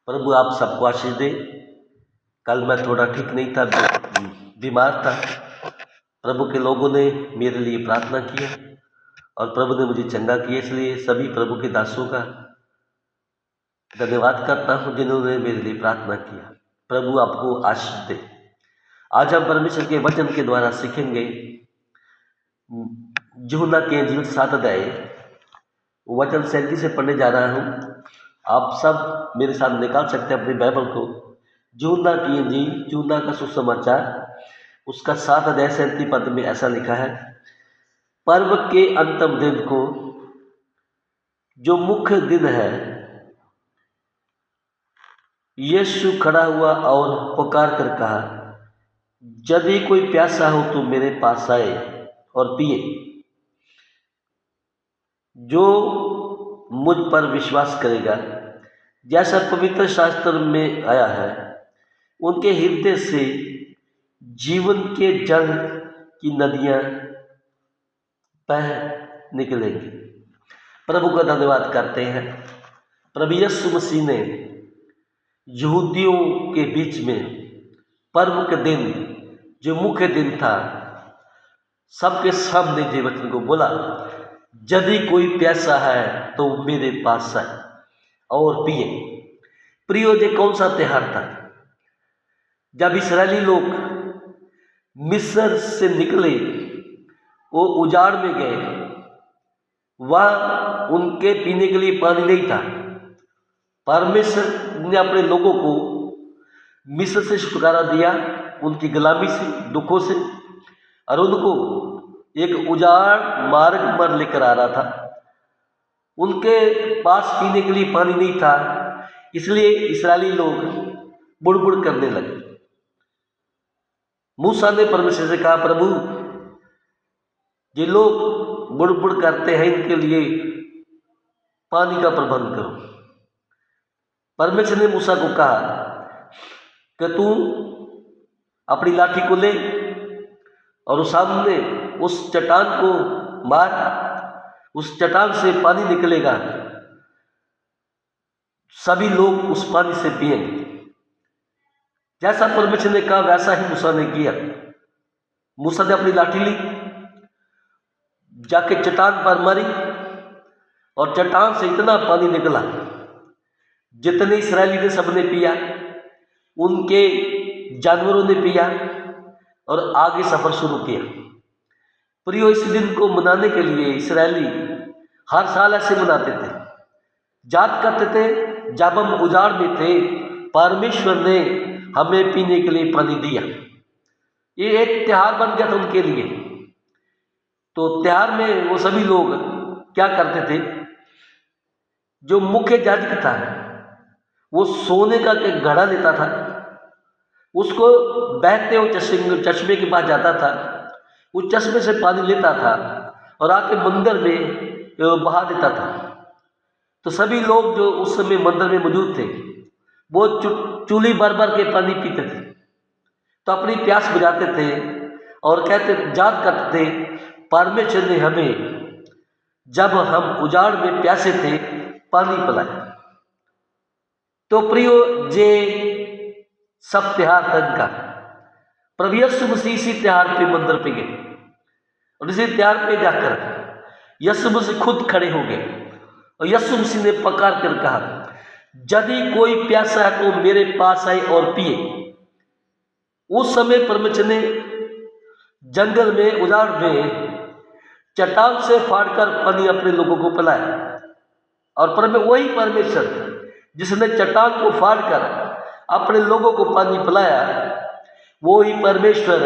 प्रभु आप सबको आशीष दे। कल मैं थोड़ा ठीक नहीं था, बीमार था। प्रभु के लोगों ने मेरे लिए प्रार्थना किया और प्रभु ने मुझे चंगा किया, इसलिए सभी प्रभु के दासों का धन्यवाद करता हूँ जिन्होंने मेरे लिए प्रार्थना किया। प्रभु आपको आशीष दे। आज हम परमेश्वर के वचन के द्वारा सीखेंगे यूहन्ना के इंजील 7 अध्याय वचन 37 से पढ़ने जा रहा हूँ। आप सब मेरे साथ निकाल सकते हैं अपनी बाइबल को। यूहन्ना की इंजील, यूहन्ना का सुसमाचार, उसका 7 अध्याय 37 पद में ऐसा लिखा है। पर्व के अंतिम दिन को, जो मुख्य दिन है, यीशु खड़ा हुआ और पुकार कर कहा, यदि कोई प्यासा हो तो मेरे पास आए और पिए। जो मुझ पर विश्वास करेगा, जैसा पवित्र शास्त्र में आया है, उनके हृदय से जीवन के जल की नदियां बह निकलेंगी। प्रभु का धन्यवाद करते हैं। प्रभु यीशु मसीह ने यहूदियों के बीच में पर्व के दिन, जो मुख्य दिन था, सबके सामने जे वचन को बोला, यदि कोई प्यासा है तो मेरे पास आए और पिए। प्रियो, ये कौन सा त्योहार था? जब इस्राएली लोग मिस्र से निकले, वो उजाड़ में गए, वहाँ उनके पीने के लिए पानी नहीं था। परमेश्वर ने अपने लोगों को मिस्र से छुटकारा दिया, उनकी गुलामी से, दुखों से, और उनको एक उजाड़ मार्ग पर लेकर आ रहा था। उनके पास पीने के लिए पानी नहीं था, इसलिए इस्राएली लोग बुड़बुड़ करने लगे। मूसा ने परमेश्वर से कहा, प्रभु ये लोग बुड़बुड़ करते हैं, इनके लिए पानी का प्रबंध करो। परमेश्वर ने मूसा को कहा कि तू अपनी लाठी को ले और उस सामने उस चट्टान को मार, उस चट्टान से पानी निकलेगा, सभी लोग उस पानी से पिएंगे। जैसा परमेश्वर ने कहा वैसा ही मूसा ने किया। मूसा ने अपनी लाठी ली, जाके चट्टान पर मारी और चट्टान से इतना पानी निकला, जितने इस्राएली ने सबने पिया, उनके जानवरों ने पिया और आगे सफर शुरू किया। प्रियो, इस दिन को मनाने के लिए इस्राएली हर साल ऐसे मनाते थे, याद करते थे जब हम उजाड़ में थे, परमेश्वर ने हमें पीने के लिए पानी दिया। ये एक त्योहार बन गया था उनके लिए। तो त्योहार में वो सभी लोग क्या करते थे? जो मुख्य याजक था, वो सोने का एक घड़ा लेता था, उसको बहते हुए चश्मे के पास जाता था, उस चश्मे से पानी लेता था और आके मंदिर में बहा देता था। तो सभी लोग जो उस समय मंदिर में मौजूद थे, वो चूल्ही भर भर के पानी पीते थे। तो अपनी प्यास बुझाते थे और कहते, याद करते थे, परमेश्वर ने हमें जब हम उजाड़ में प्यासे थे पानी पिलाया। तो प्रियो, जे सब त्योहार था इनका। प्रभु यीशु मसीह इसी त्योहार पे मंदिर पे गए और इसी त्योहार पे जाकर यीशु मसीह खुद खड़े हो गए और यीशु मसीह ने पुकार कर कहा, यदि कोई प्यासा है तो मेरे पास आए और पिए। उस समय परमेश्वर ने जंगल में, उजाड़ में चट्टान से फाड़कर पानी अपने लोगों को पिलाया। और वही परमेश्वर जिसने चट्टान को फाड़कर अपने लोगों को पानी पिलाया, वो ही परमेश्वर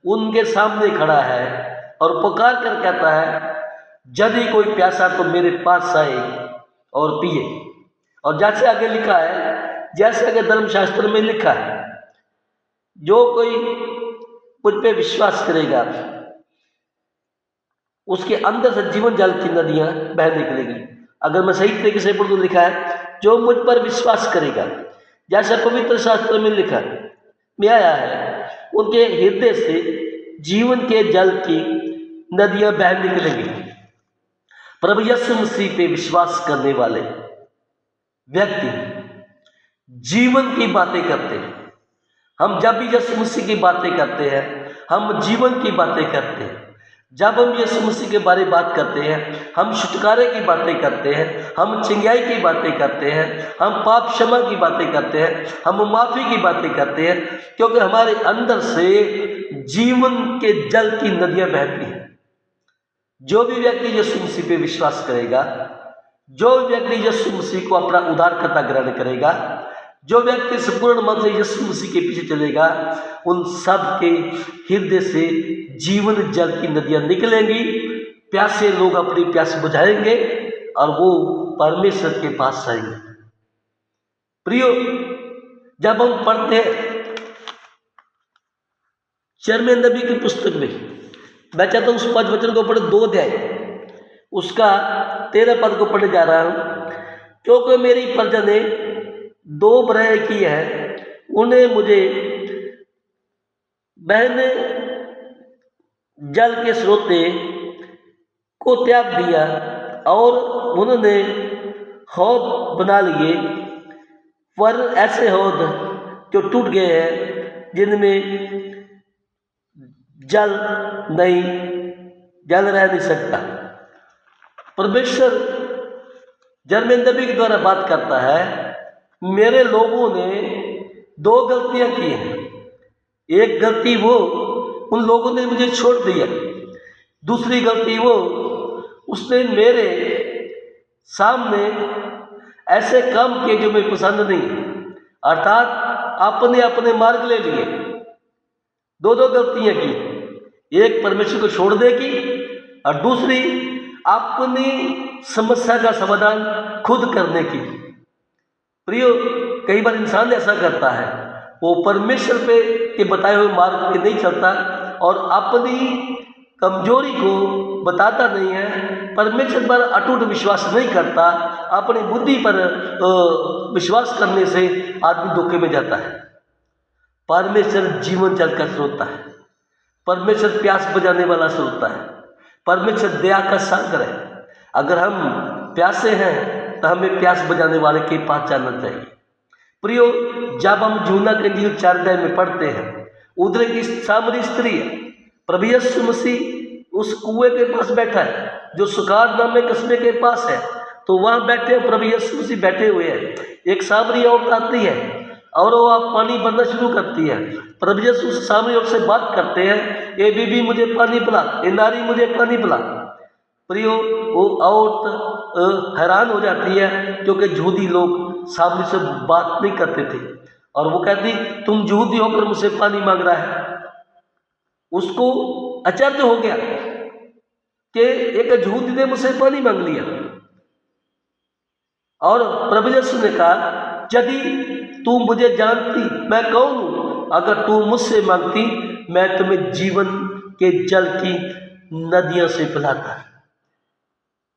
उनके सामने खड़ा है और पुकार कर कहता है, यदि कोई प्यासा तो मेरे पास आए और पिए। और जैसे आगे लिखा है, जैसे आगे धर्मशास्त्र में लिखा है, जो कोई मुझ पे विश्वास करेगा, उसके अंदर से जीवन जल की नदियां बह निकलेगी। अगर मैं सही तरीके से पढ़ूं, लिखा है, जो मुझ पर विश्वास करेगा, जैसा पवित्र शास्त्र में लिखा में आया है, उनके हृदय से जीवन के जल की नदियां बह निकलेंगी। प्रभु यीशु मसीह पे विश्वास करने वाले व्यक्ति जीवन की बातें करते हैं। हम जब भी यीशु मसीह की बातें करते हैं, हम जीवन की बातें करते हैं। जब हम यीशु मसीह के बारे में बात करते हैं, हम छुटकारे की बातें करते हैं, हम चिंगाई की बातें करते हैं, हम पाप क्षमा की बातें करते हैं, हम माफ़ी की बातें करते हैं, क्योंकि हमारे अंदर से जीवन के जल की नदियाँ बहती हैं। जो भी व्यक्ति यीशु मसीह पे विश्वास करेगा, जो व्यक्ति यीशु मसीह को अपना उद्धारकर्ता ग्रहण करेगा, जो व्यक्ति संपूर्ण मन से यीशु मसीह के पीछे चलेगा, उन सब के हृदय से जीवन जल की नदियाँ निकलेंगी। प्यासे लोग अपनी प्यास बुझाएंगे और वो परमेश्वर के पास आएंगे। प्रियो, जब हम पढ़ते हैं यिर्मयाह नबी की पुस्तक में, मैं चाहता हूँ उस 5 वचन को पढ़े, 2 अध्याय उसका 13 पद को पढ़ने जा रहा हूँ। क्योंकि मेरी प्रजा ने 2 बुराई की है, उन्हें मुझे बहने जल के स्रोते को त्याग दिया और उन्होंने हौद बना लिए, पर ऐसे हौद जो टूट गए हैं, जिनमें जल रह नहीं सकता। परमेश्वर यिर्मयाह नबी के द्वारा बात करता है, मेरे लोगों ने 2 गलतियां की हैं। एक गलती वो, उन लोगों ने मुझे छोड़ दिया। दूसरी गलती वो, उसने मेरे सामने ऐसे काम किए जो मुझे पसंद नहीं, अर्थात अपने अपने मार्ग ले लिए। 2 गलतियां की, एक परमेश्वर को छोड़ने की और दूसरी अपनी समस्या का समाधान खुद करने की। प्रियो, कई बार इंसान ऐसा करता है, वो परमेश्वर पे के बताए हुए मार्ग पे नहीं चलता और अपनी कमजोरी को बताता नहीं है, परमेश्वर पर अटूट विश्वास नहीं करता, अपनी बुद्धि पर विश्वास करने से आदमी धोखे में जाता है। परमेश्वर जीवन जल का स्रोत है, परमेश्वर प्यास बुझाने वाला स्रोत है, परमेश्वर दया का सागर है। अगर हम प्यासे हैं तो हमें प्यास बुझाने वाले के पास जाना चाहिए। प्रियो, जब हम यूहन्ना के इंजील 4 अध्याय में पढ़ते हैं, उधर की सामरी स्त्री है, प्रभु यीशु मसीह उस कुएं के पास बैठा है जो सुकार नाम के कस्बे के पास है। तो वहाँ बैठे प्रभु यीशु मसीह बैठे हुए हैं। एक सामरी औरत आती है और वो आप पानी भरना शुरू करती है। प्रभु यीशु उस सामरी औरत से बात करते हैं, ए बीबी मुझे पानी पिला, ए नारी मुझे पानी पिला। प्रियो, वो औरत हैरान हो जाती है, क्योंकि यहूदी लोग सामने से बात नहीं करते थे और वो कहती, तुम यहूदी होकर मुझसे पानी मांग रहा है। उसको आश्चर्य हो गया कि एक यहूदी ने मुझसे पानी मांग लिया। और प्रभु यीशु ने कहा, यदि तू मुझे जानती मैं कौन हूँ, अगर तू मुझसे मांगती, मैं तुम्हें जीवन के जल की नदियों से पिलाता।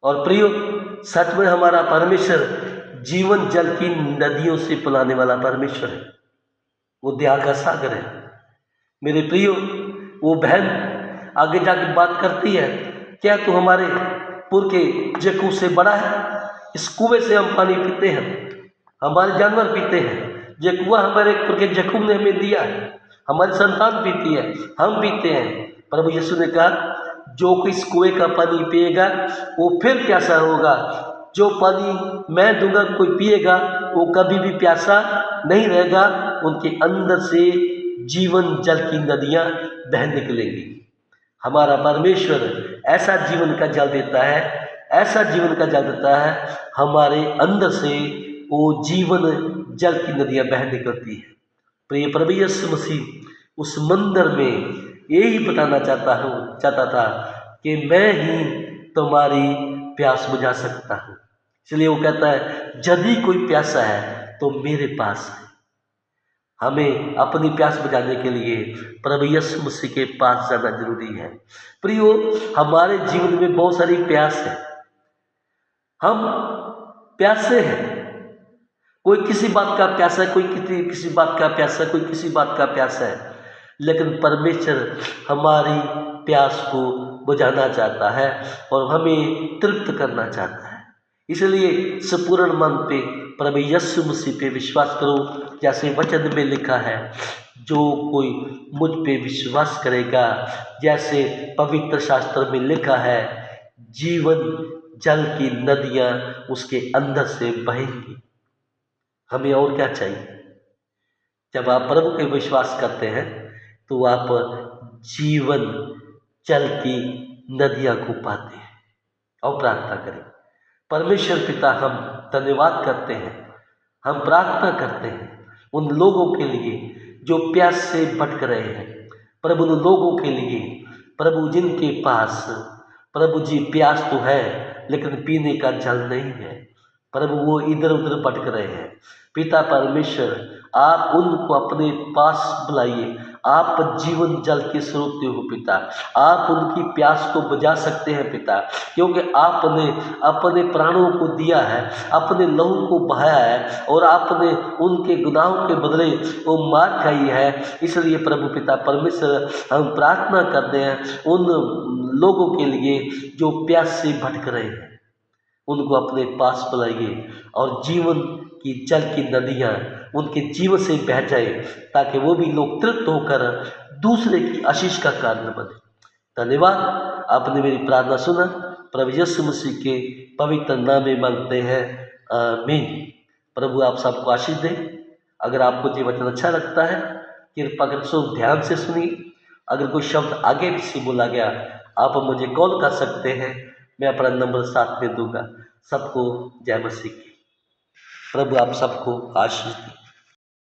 और प्रियो, सच में हमारा परमेश्वर जीवन जल की नदियों से पिलाने वाला परमेश्वर है। वो दया का सागर है। मेरे प्रियो, वो बहन आगे जाके बात करती है, क्या तू हमारे पुर के जकूब से बड़ा है? इस कुएं से हम पानी पीते हैं, हमारे जानवर पीते हैं। ये कुआं हमारे पुर के जकूब ने हमें दिया है, हमारी संतान पीती है, हम पीते हैं। प्रभु यीशु ने कहा, जो कोई इस कुएं का पानी पिएगा वो फिर प्यासा होगा, जो पानी मैं दूंगा कोई पिएगा वो कभी भी प्यासा नहीं रहेगा, उनके अंदर से जीवन जल की नदियाँ बह निकलेंगी। हमारा परमेश्वर ऐसा जीवन का जल देता है, ऐसा जीवन का जल देता है, हमारे अंदर से वो जीवन जल की नदियाँ बह निकलती है। प्रिय प्रभु यीशु मसीह उस मंदिर में यही बताना चाहता था कि मैं ही तुम्हारी प्यास बुझा सकता हूँ। इसलिए वो कहता है, यदि कोई प्यासा है तो मेरे पास है। हमें अपनी प्यास बुझाने के लिए प्रभु यीशु मसीह के पास जाना जरूरी है। प्रियो, हमारे जीवन में बहुत सारी प्यास है, हम प्यासे हैं। कोई किसी बात का प्यासा है, कोई किसी बात का प्यासा है, कोई किसी बात का प्यासा है, लेकिन परमेश्वर हमारी प्यास को बुझाना चाहता है और हमें तृप्त करना चाहता है। इसलिए संपूर्ण मन पे प्रभु यीशु मसीह पे विश्वास करो। जैसे वचन में लिखा है, जो कोई मुझ पे विश्वास करेगा, जैसे पवित्र शास्त्र में लिखा है, जीवन जल की नदियां उसके अंदर से बहेंगी। हमें और क्या चाहिए? जब आप प्रभु पे विश्वास करते हैं तो आप जीवन जल की नदियां को पाते हैं। और प्रार्थना करें। परमेश्वर पिता, हम धन्यवाद करते हैं, हम प्रार्थना करते हैं उन लोगों के लिए जो प्यास से भटक रहे हैं। प्रभु उन लोगों के लिए प्रभु जिनके पास प्रभु जी प्यास तो है लेकिन पीने का जल नहीं है, प्रभु वो इधर उधर भटक रहे हैं। पिता परमेश्वर, आप उनको अपने पास बुलाइए। आप जीवन जल के स्रोत हो पिता, आप उनकी प्यास को बुझा सकते हैं पिता, क्योंकि आपने अपने प्राणों को दिया है, अपने लहू को बहाया है और आपने उनके गुनाहों के बदले वो मार खाई है। इसलिए प्रभु पिता परमेश्वर, हम प्रार्थना करते हैं उन लोगों के लिए जो प्यास से भटक रहे हैं, उनको अपने पास बुलाइए और जीवन की जल की नदियाँ उनके जीवन से बह जाए, ताकि वो भी लोग तृप्त होकर दूसरे की आशीष का कारण बने। धन्यवाद, आपने मेरी प्रार्थना सुना। प्रभु यीशु मसीह के पवित्र नाम में मांगते हैं, आमीन। प्रभु आप सबको आशीष दे। अगर आपको ये वचन अच्छा लगता है, कृपा कर सो ध्यान से सुनिए। अगर कोई शब्द आगे भी से बोला गया, आप मुझे कॉल कर सकते हैं, मैं अपना नंबर साथ में दूंगा। सबको जय मसीह की। प्रभु आप सबको आशीष दे।